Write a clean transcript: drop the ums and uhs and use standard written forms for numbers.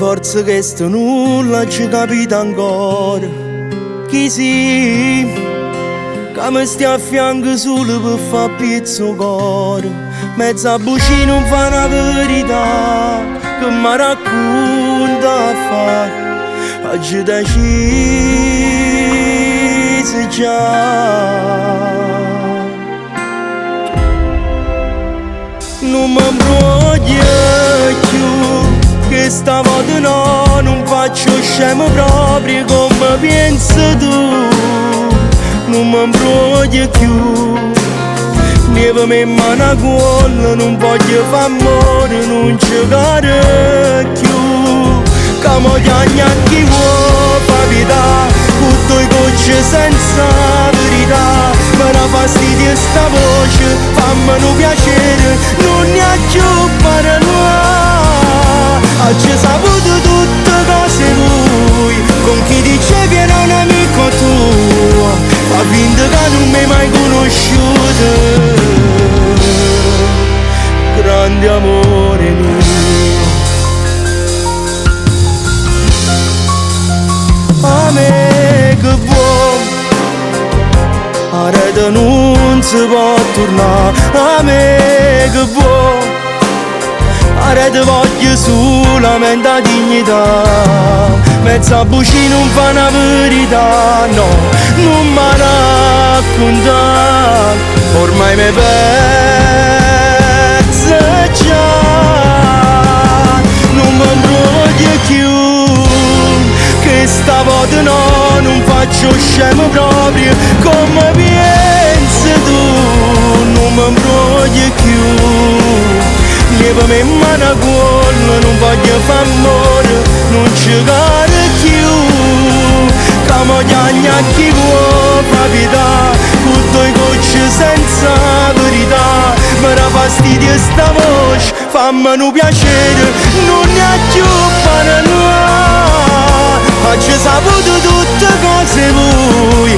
forza che sto nulla ci capita ancora. Chi si, che mi stia a fianco solo per far pizzo cuore. Mezza bucina non fa una verità che mi racconta a fare. Oggi decisi già. Non mi imbroglio più, che stavolta no, non faccio scemo proprio come pensi tu. Non mi imbroglio più, levami in mano a cuore, non voglio far amore, non giocare più. Che mo chiagna chi vuoi capità, con due gocce senza verità. Me la fastidio sta voce, fammi un piacere, non ne ha più paranoia. Oggi saputo tutte cose vuoi, con chi dicevi era un amico tuo, fa finta che non mi hai mai conosciuto. Grande amore mio, a me che vuoi, a rete non si può tornare. A me che vuoi, a rete voglio solamente la dignità. Mezza bucina non fa una verità, no, non mi racconta, ormai mi pezza già. Non mi imbroglio più, che stavolta no, non faccio scemo proprio come pensi tu. Non mi imbroglio più, levami in mano a cuore, non voglio far amore, non giocare più. Che mo chiagna chi vuoi capità, con due gocce senza verità. Me la fastidio sta voce, fammi un piacere, non ne ha più paranoia. Oggi saputo tutte cose vuoi,